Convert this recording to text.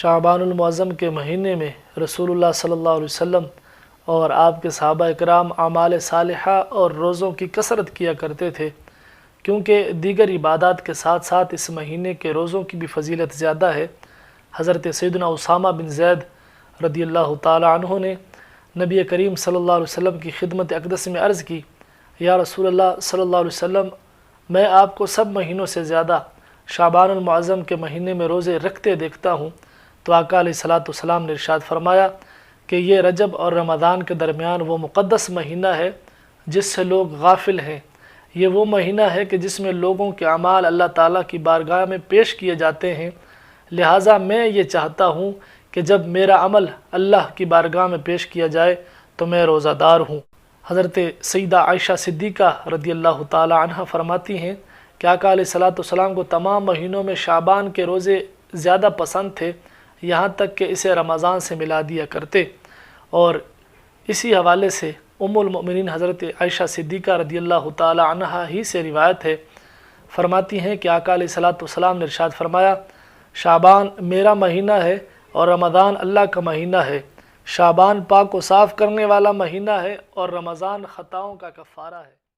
شعبان المعظم کے مہینے میں رسول اللہ صلی اللہ علیہ وسلم اور آپ کے صحابہ اکرام اعمال صالحہ اور روزوں کی کثرت کیا کرتے تھے، کیونکہ دیگر عبادات کے ساتھ ساتھ اس مہینے کے روزوں کی بھی فضیلت زیادہ ہے۔ حضرت سیدنا اسامہ بن زید رضی اللہ تعالی عنہ نے نبی کریم صلی اللہ علیہ وسلم کی خدمت اقدس میں عرض کی، یا رسول اللہ صلی اللہ علیہ وسلم، میں آپ کو سب مہینوں سے زیادہ شعبان المعظم کے مہینے میں روزے رکھتے دیکھتا ہوں۔ تو آقا علیہ الصلوۃ والسلام نے ارشاد فرمایا کہ یہ رجب اور رمضان کے درمیان وہ مقدس مہینہ ہے جس سے لوگ غافل ہیں۔ یہ وہ مہینہ ہے کہ جس میں لوگوں کے اعمال اللہ تعالیٰ کی بارگاہ میں پیش کیے جاتے ہیں، لہٰذا میں یہ چاہتا ہوں کہ جب میرا عمل اللہ کی بارگاہ میں پیش کیا جائے تو میں روزہ دار ہوں۔ حضرت سیدہ عائشہ صدیقہ رضی اللہ تعالی عنہ فرماتی ہیں کہ آقا علیہ الصلوۃ والسلام کو تمام مہینوں میں شعبان کے روزے زیادہ پسند تھے، یہاں تک کہ اسے رمضان سے ملا دیا کرتے۔ اور اسی حوالے سے ام المؤمنین حضرت عائشہ صدیقہ رضی اللہ تعالی عنہ ہی سے روایت ہے، فرماتی ہیں کہ آقا علیہ الصلوۃ والسلام نے ارشاد فرمایا، شعبان میرا مہینہ ہے اور رمضان اللہ کا مہینہ ہے۔ شعبان پاک و صاف کرنے والا مہینہ ہے اور رمضان خطاؤں کا کفارہ ہے۔